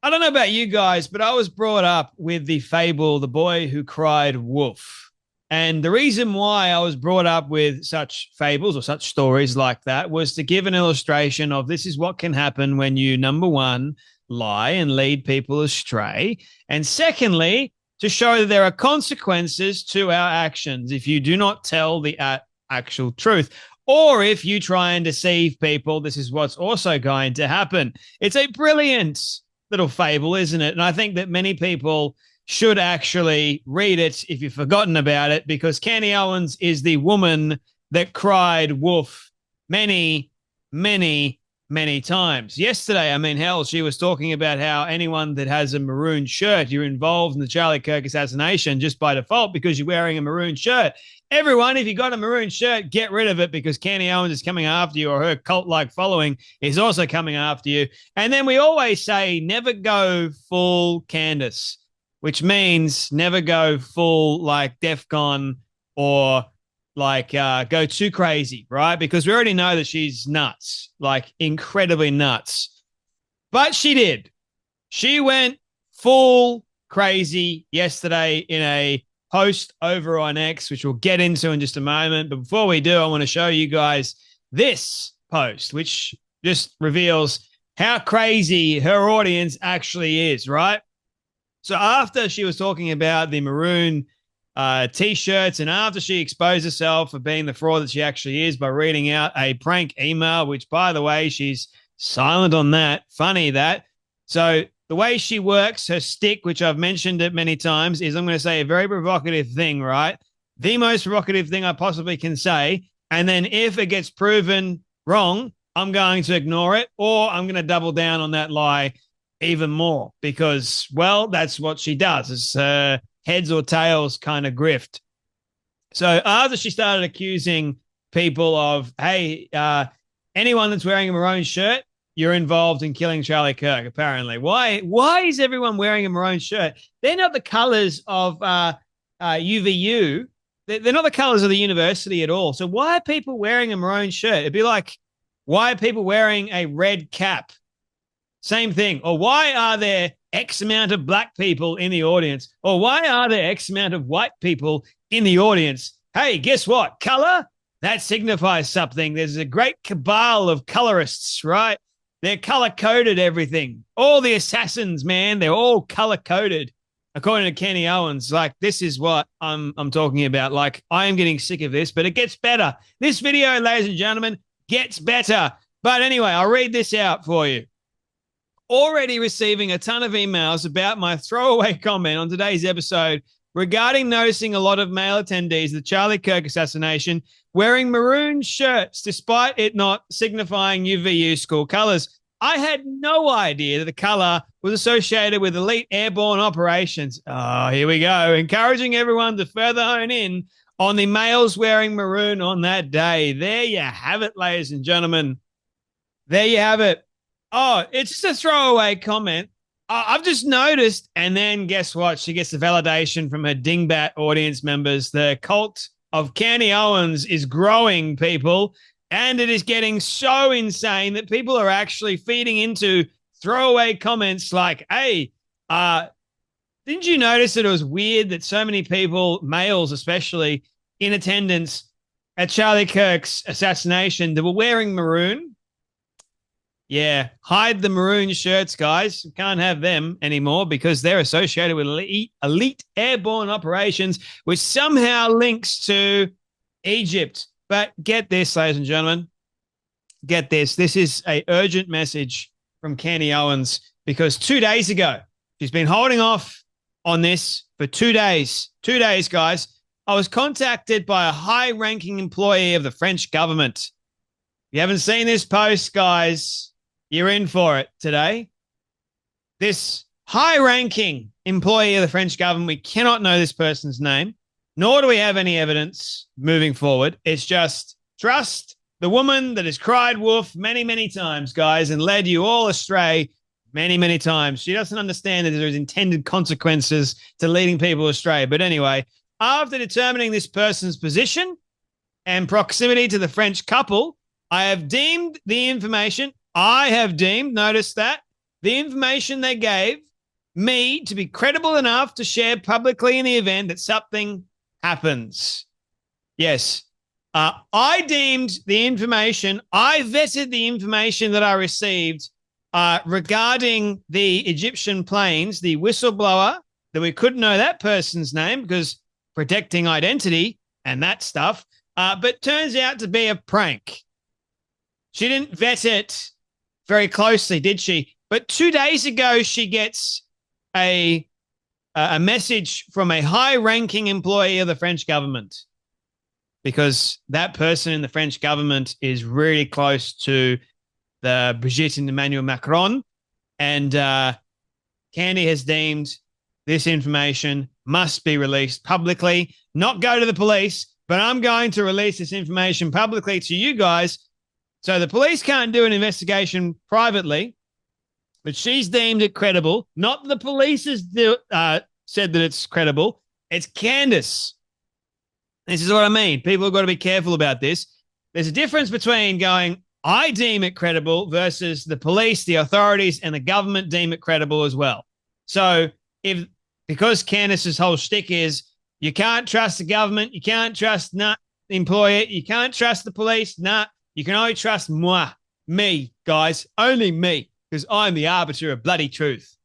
I don't know about you guys, but I was brought up with the fable, The Boy Who Cried Wolf. And the reason why I was brought up with such fables or such stories like that was to give an illustration of this is what can happen when you, number one, lie and lead people astray. And secondly, to show that there are consequences to our actions if you do not tell the actual truth. Or if you try and deceive people, this is what's also going to happen. It's a brilliant little fable, isn't it? And I think that many people should actually read it if you've forgotten about it, because Candace Owens is the woman that cried wolf many, many, many times. Yesterday, I mean, hell, she was talking about how anyone that has a maroon shirt, you're involved in the Charlie Kirk assassination just by default because you're wearing a maroon shirt. Everyone, if you got a maroon shirt, get rid of it because Candace Owens is coming after you, or her cult-like following is also coming after you. And then we always say, never go full Candace, which means never go full like DEFCON or like go too crazy, right? Because we already know that she's nuts, like incredibly nuts. But she did. She went full crazy yesterday in a post over on X, which we'll get into in just a moment. But before we do, I want to show you guys this post, which just reveals how crazy her audience actually is, right? So after she was talking about the maroon T-shirts, and after she exposed herself for being the fraud that she actually is by reading out a prank email, which, by the way, she's silent on that. Funny that. So the way she works, her stick, which I've mentioned it many times, is I'm going to say a very provocative thing, right? The most provocative thing I possibly can say. And then if it gets proven wrong, I'm going to ignore it, or I'm going to double down on that lie even more because, well, that's what she does. It's her heads or tails kind of grift. So after she started accusing people of, hey, anyone that's wearing a maroon shirt, you're involved in killing Charlie Kirk, apparently. Why is everyone wearing a maroon shirt? They're not the colors of UVU. They're not the colors of the university at all. So why are people wearing a maroon shirt? It'd be like, why are people wearing a red cap? Same thing. Or why are there X amount of black people in the audience? Or why are there X amount of white people in the audience? Hey, guess what? Color? That signifies something. There's a great cabal of colorists, right? They're color-coded everything. All the assassins, man, they're all color-coded. According to Candace Owens, like, this is what I'm talking about. Like, I am getting sick of this, but it gets better. This video, ladies and gentlemen, gets better. But anyway, I'll read this out for you. Already receiving a ton of emails about my throwaway comment on today's episode regarding noticing a lot of male attendees of the Charlie Kirk assassination wearing maroon shirts, despite it not signifying UVU school colors. I had no idea that the color was associated with elite airborne operations. Oh, here we go. Encouraging everyone to further hone in on the males wearing maroon on that day. There you have it, ladies and gentlemen. There you have it. Oh, it's just a throwaway comment. I've just noticed. And then guess what? She gets the validation from her dingbat audience members. The cult of Candace Owens is growing, people. And it is getting so insane that people are actually feeding into throwaway comments like, hey, didn't you notice that it was weird that so many people, males especially, in attendance at Charlie Kirk's assassination, they were wearing maroon? Yeah, hide the maroon shirts, guys. Can't have them anymore because they're associated with elite airborne operations, which somehow links to Egypt. But get this, ladies and gentlemen. Get this. This is an urgent message from Candace Owens because 2 days ago, she's been holding off on this for 2 days. 2 days, guys. I was contacted by a high-ranking employee of the French government. If you haven't seen this post, guys, you're in for it today. This high-ranking employee of the French government, we cannot know this person's name, nor do we have any evidence moving forward. It's just trust the woman that has cried wolf many, many times, guys, and led you all astray many, many times. She doesn't understand that there's intended consequences to leading people astray. But anyway, after determining this person's position and proximity to the French couple, I have deemed, notice that the information they gave me to be credible enough to share publicly in the event that something happens. Yes. I deemed the information, I vetted the information that I received regarding the Egyptian planes, the whistleblower, that we couldn't know that person's name because protecting identity and that stuff, but turns out to be a prank. She didn't vet it very closely, did she? But 2 days ago, she gets a message from a high-ranking employee of the French government, because that person in the French government is really close to the Brigitte and Emmanuel Macron. And Candy has deemed this information must be released publicly, not go to the police, but I'm going to release this information publicly to you guys. So the police can't do an investigation privately, but she's deemed it credible. Not the police has said that it's credible. It's Candace. This is what I mean. People have got to be careful about this. There's a difference between going, I deem it credible, versus the police, the authorities, and the government deem it credible as well. So because Candace's whole shtick is you can't trust the government, you can't trust the employer, you can't trust the police, you can only trust me, guys, only me, because I'm the arbiter of bloody truth.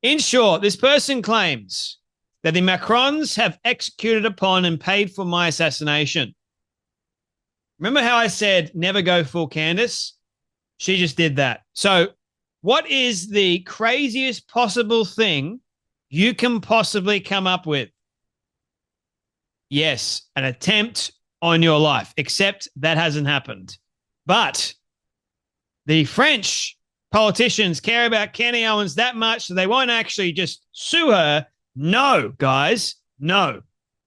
In short, this person claims that the Macrons have executed upon and paid for my assassination. Remember how I said never go full Candace? She just did that. So what is the craziest possible thing you can possibly come up with? Yes, an attempt on your life, except that hasn't happened. But the French politicians care about Candace Owens that much, so they won't actually just sue her. No, guys, no.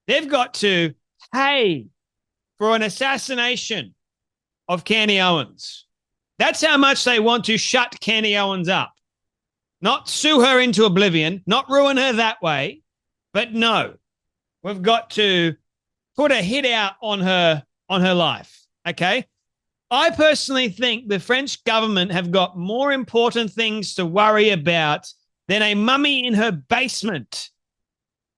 They've got to pay for an assassination of Candace Owens. That's how much they want to shut Candace Owens up. Not sue her into oblivion, not ruin her that way, but no. We've got to put a hit out on her life, okay? I personally think the French government have got more important things to worry about than a mummy in her basement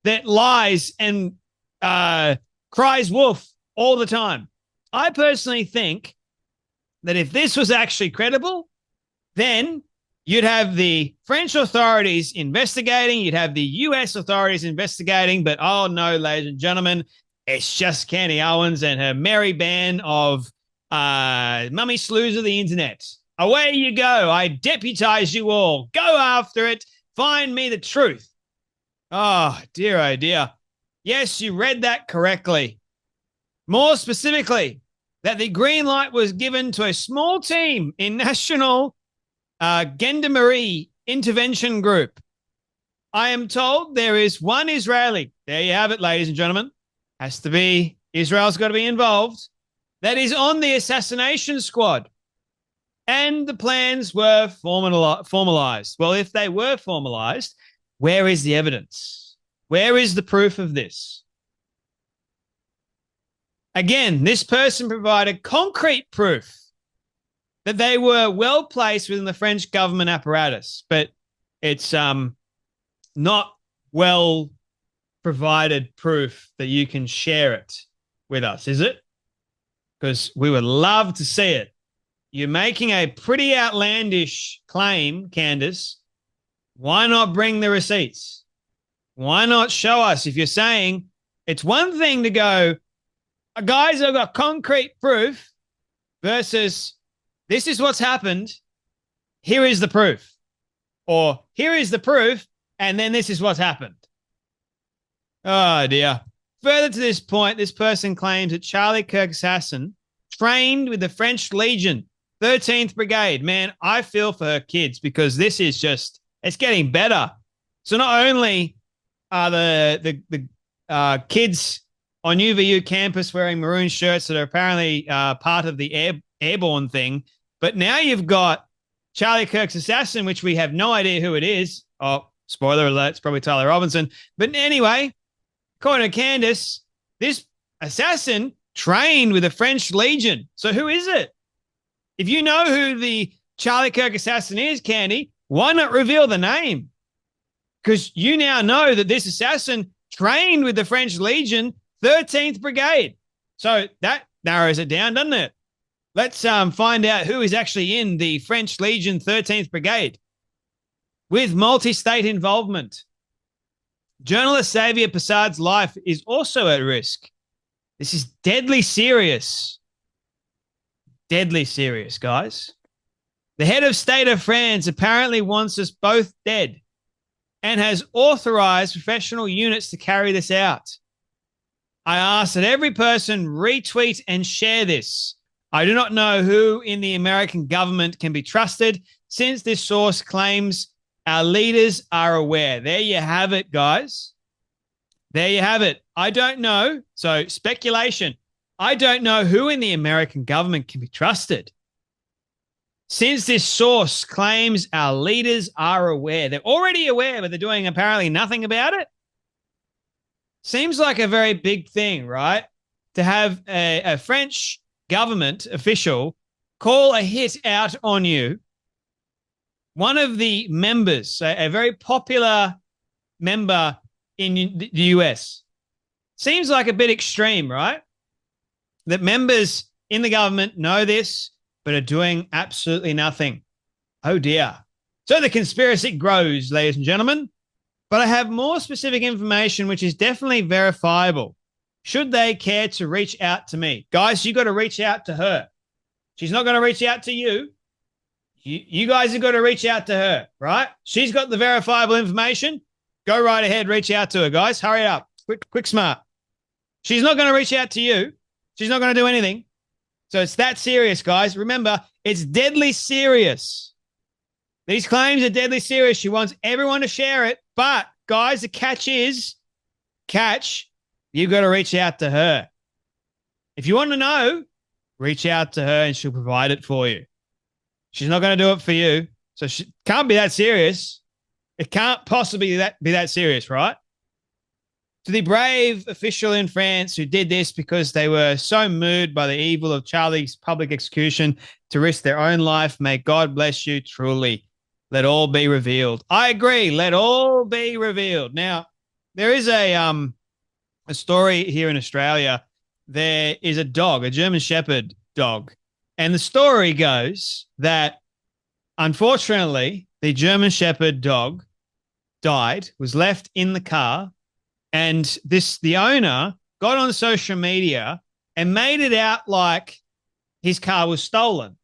that lies and cries wolf all the time. I personally think that if this was actually credible, then you'd have the French authorities investigating, you'd have the US authorities investigating, but oh no, ladies and gentlemen, it's just Candace Owens and her merry band of mummy slews of the internet. Away you go. I deputize you all. Go after it. Find me the truth. Oh, dear. Yes, you read that correctly. More specifically, that the green light was given to a small team in National Gendarmerie Intervention Group. I am told there is one Israeli. There you have it, ladies and gentlemen. Has to be, Israel's got to be involved. That is on the assassination squad. And the plans were formalized. Well, if they were formalized, where is the evidence? Where is the proof of this? Again, this person provided concrete proof that they were well placed within the French government apparatus, but it's not well provided proof that you can share it with us, is it? Because we would love to see it. You're making a pretty outlandish claim, Candace. Why not bring the receipts? Why not show us? If you're saying it's one thing to go, guys, I've got concrete proof, versus this is what's happened. Here is the proof. Or here is the proof, and then this is what's happened. Oh, dear. Further to this point, this person claims that Charlie Kirk assassin trained with the French Legion, 13th Brigade. Man, I feel for her kids, because this is just, it's getting better. So not only are the kids on UVU campus wearing maroon shirts that are apparently part of the airborne thing, but now you've got Charlie Kirk's assassin, which we have no idea who it is. Oh, spoiler alert, it's probably Tyler Robinson. But anyway, according to Candace, this assassin trained with the French Legion. So who is it? If you know who the Charlie Kirk assassin is, Candy, Why not reveal the name? Because you now know that this assassin trained with the French Legion 13th Brigade. So that narrows it down, doesn't it? Let's find out who is actually in the French Legion 13th Brigade with multi-state involvement. Journalist Xavier Possad's life is also at risk. This is deadly serious. Deadly serious, guys. The head of state of France apparently wants us both dead and has authorized professional units to carry this out. I ask that every person retweet and share this. I do not know who in the American government can be trusted since this source claims our leaders are aware. There you have it, guys. There you have it. I don't know. So speculation. I don't know who in the American government can be trusted since this source claims our leaders are aware. They're already aware, but they're doing apparently nothing about it. Seems like a very big thing, right? To have a French government official call a hit out on you. One of the members, a very popular member in the US, seems like a bit extreme, right? That members in the government know this, but are doing absolutely nothing. Oh, dear. So the conspiracy grows, ladies and gentlemen. But I have more specific information, which is definitely verifiable. Should they care to reach out to me? Guys, you got to reach out to her. She's not going to reach out to you. You guys have got to reach out to her, right? She's got the verifiable information. Go right ahead, reach out to her, guys. Hurry up. Quick, smart. She's not going to reach out to you. She's not going to do anything. So it's that serious, guys. Remember, it's deadly serious. These claims are deadly serious. She wants everyone to share it. But, guys, the catch is, you've got to reach out to her. If you want to know, reach out to her and she'll provide it for you. She's not going to do it for you. So she can't be that serious. It can't possibly be that serious, right? To the brave official in France who did this because they were so moved by the evil of Charlie's public execution to risk their own life, may God bless you truly. Let all be revealed. I agree. Let all be revealed. Now, there is a story here in Australia. There is a dog, a German Shepherd dog. And the story goes that, unfortunately, the German Shepherd dog died, was left in the car, and the owner got on social media and made it out like his car was stolen.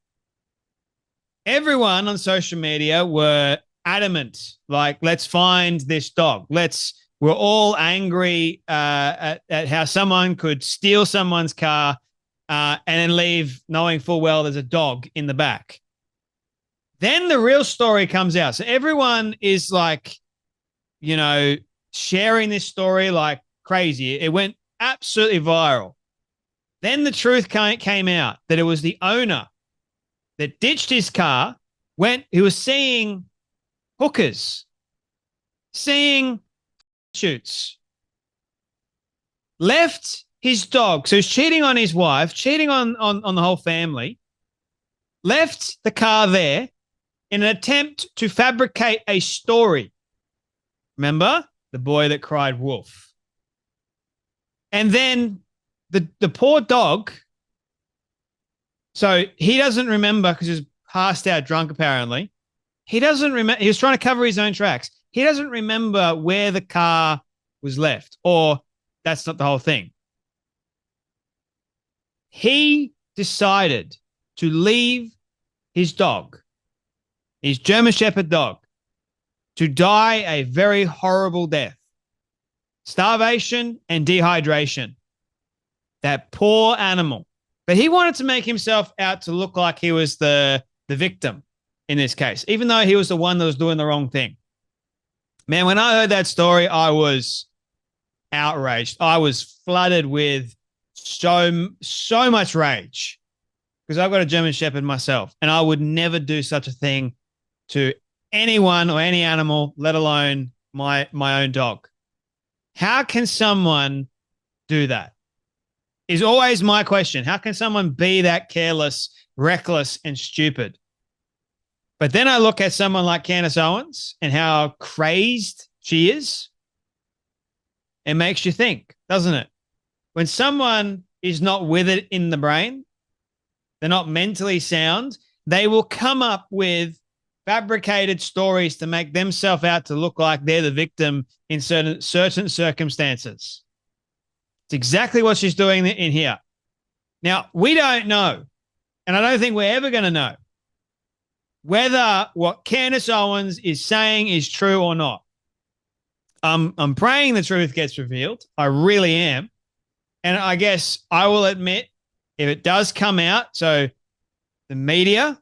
Everyone on social media were adamant, like, let's find this dog. We're all angry at how someone could steal someone's car and then leave knowing full well there's a dog in the back. Then the real story comes out. So everyone is like, sharing this story like crazy. It went absolutely viral. Then the truth came out that it was the owner that ditched his car, he was seeing hookers, seeing shoots, left his dog. So he's cheating on his wife, cheating on the whole family, left the car there in an attempt to fabricate a story. Remember? The boy that cried wolf. And then the poor dog, so he doesn't remember because he's passed out drunk apparently. He doesn't remember. He was trying to cover his own tracks. He doesn't remember where the car was left, or that's not the whole thing. He decided to leave his dog, his German Shepherd dog, to die a very horrible death. Starvation and dehydration. That poor animal. But he wanted to make himself out to look like he was the victim in this case, even though he was the one that was doing the wrong thing. Man, when I heard that story, I was outraged. I was flooded with so much rage because I've got a German Shepherd myself, and I would never do such a thing to anyone or any animal, let alone my own dog. How can someone do that? Is always my question. How can someone be that careless, reckless, and stupid? But then I look at someone like Candace Owens and how crazed she is. It makes you think, doesn't it? When someone is not with it in the brain, they're not mentally sound, they will come up with fabricated stories to make themselves out to look like they're the victim in certain circumstances. It's exactly what she's doing in here. Now, we don't know, and I don't think we're ever going to know whether what Candace Owens is saying is true or not. I'm praying the truth gets revealed. I really am. And I guess I will admit, if it does come out, so the media,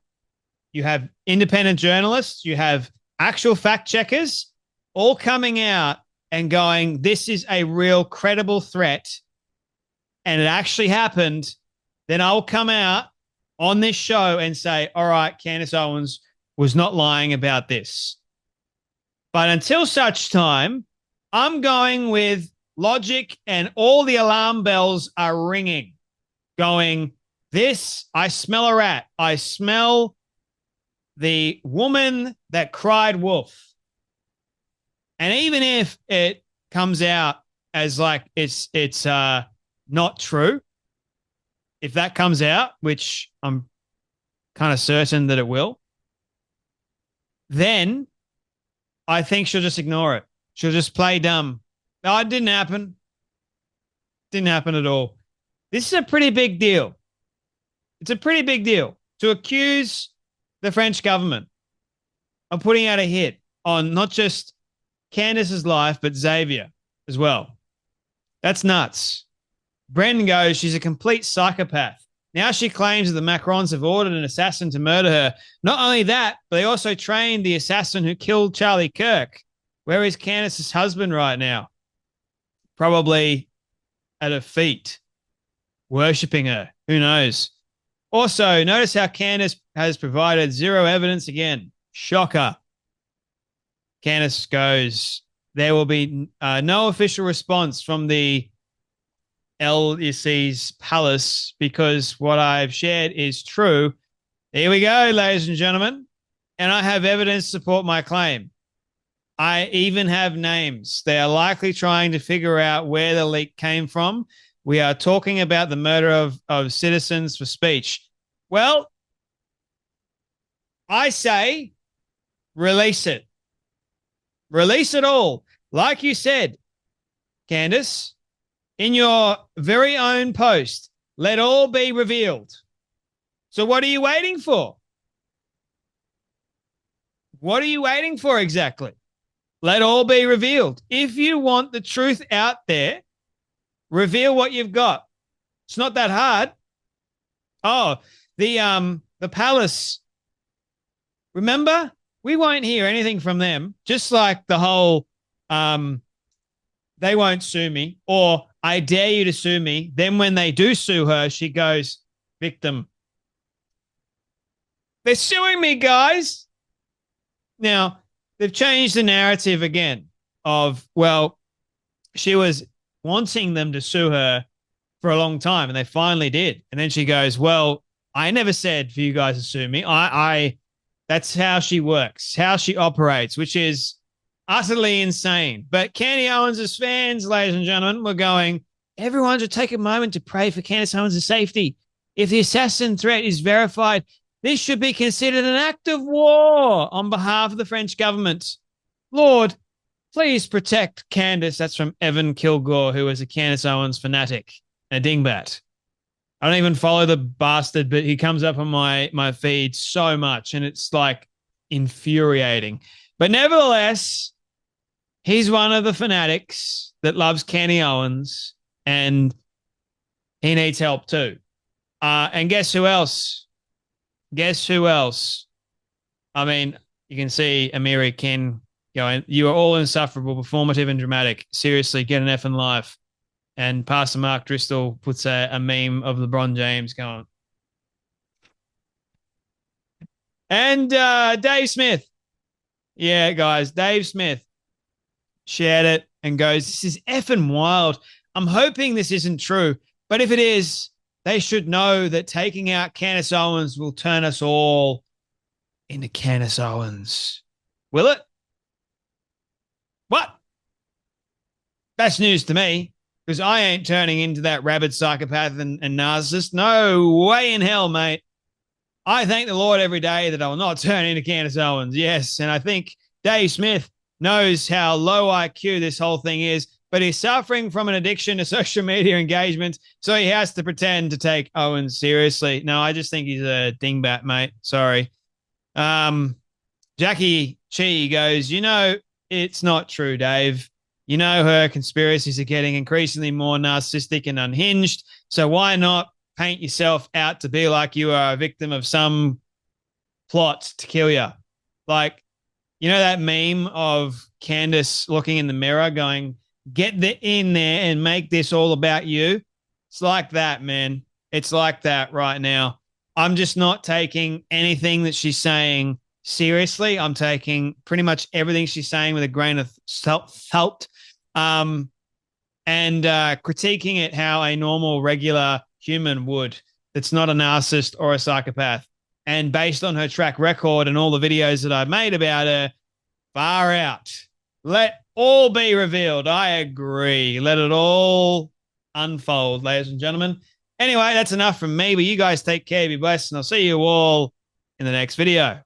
you have independent journalists, you have actual fact checkers all coming out and going, this is a real credible threat, and it actually happened, then I'll come out on this show and say, all right, Candace Owens was not lying about this. But until such time, I'm going with logic, and all the alarm bells are ringing, going, this, I smell a rat. I smell the woman that cried wolf. And even if it comes out as like it's not true, if that comes out, which I'm kind of certain that it will, then I think she'll just ignore it. She'll just play dumb. No, it didn't happen. Didn't happen at all. This is a pretty big deal. It's a pretty big deal to accuse the French government of putting out a hit on not just Candace's life, but Xavier as well. That's nuts. Brendan goes, she's a complete psychopath. Now she claims that the Macrons have ordered an assassin to murder her. Not only that, but they also trained the assassin who killed Charlie Kirk. Where is Candace's husband right now? Probably at her feet, worshipping her. Who knows? Also, notice how Candace has provided zero evidence again. Shocker. Candace goes, there will be no official response from the LEC's palace because what I've shared is true. Here we go, ladies and gentlemen. And I have evidence to support my claim. I even have names. They are likely trying to figure out where the leak came from. We are talking about the murder of citizens for speech. Well, I say release it. Release it all. Like you said, Candace, in your very own post, let all be revealed. So what are you waiting for? What are you waiting for exactly? Let all be revealed. If you want the truth out there, reveal what you've got. It's not that hard. Oh, the palace. Remember, we won't hear anything from them. Just like the whole they won't sue me, or I dare you to sue me. Then when they do sue her, she goes, victim. They're suing me, guys. Now, they've changed the narrative again of, well, she was wanting them to sue her for a long time, and they finally did. And then she goes, well, I never said for you guys to sue me. That's how she works, how she operates, which is utterly insane. But Candy Owens' fans, ladies and gentlemen, were going, everyone should take a moment to pray for Candace Owens' safety. If the assassin threat is verified, this should be considered an act of war on behalf of the French government. Lord, please protect Candace. That's from Evan Kilgore, who is a Candace Owens fanatic, a dingbat. I don't even follow the bastard, but he comes up on my feed so much, and it's like infuriating. But nevertheless, he's one of the fanatics that loves Candy Owens, and he needs help too. And guess who else? Guess who else? I mean, you can see Amiri Ken going, you are all insufferable, performative, and dramatic. Seriously, get an effing life. And Pastor Mark Driscoll puts a meme of LeBron James going. And Dave Smith. Yeah, guys, Dave Smith shared it and goes, this is effing wild. I'm hoping this isn't true. But if it is, they should know that taking out Candace Owens will turn us all into Candace Owens. Will it? What? That's news to me because I ain't turning into that rabid psychopath and narcissist. No way in hell, mate. I thank the Lord every day that I will not turn into Candace Owens. Yes. And I think Dave Smith knows how low IQ this whole thing is, but he's suffering from an addiction to social media engagement. So he has to pretend to take Owens seriously. No, I just think he's a dingbat, mate. Sorry. Jackie Chi goes, it's not true, Dave. Her conspiracies are getting increasingly more narcissistic and unhinged. So why not paint yourself out to be like you are a victim of some plot to kill you? Like, that meme of Candace looking in the mirror going, get in there and make this all about you. It's like that, man. It's like that right now. I'm just not taking anything that she's saying seriously. I'm taking pretty much everything she's saying with a grain of salt, and critiquing it how a normal, regular human would that's not a narcissist or a psychopath. And based on her track record and all the videos that I've made about her, far out. Let all be revealed. I agree. Let it all unfold, ladies and gentlemen. Anyway, that's enough from me, but you guys take care, be blessed, and I'll see you all in the next video.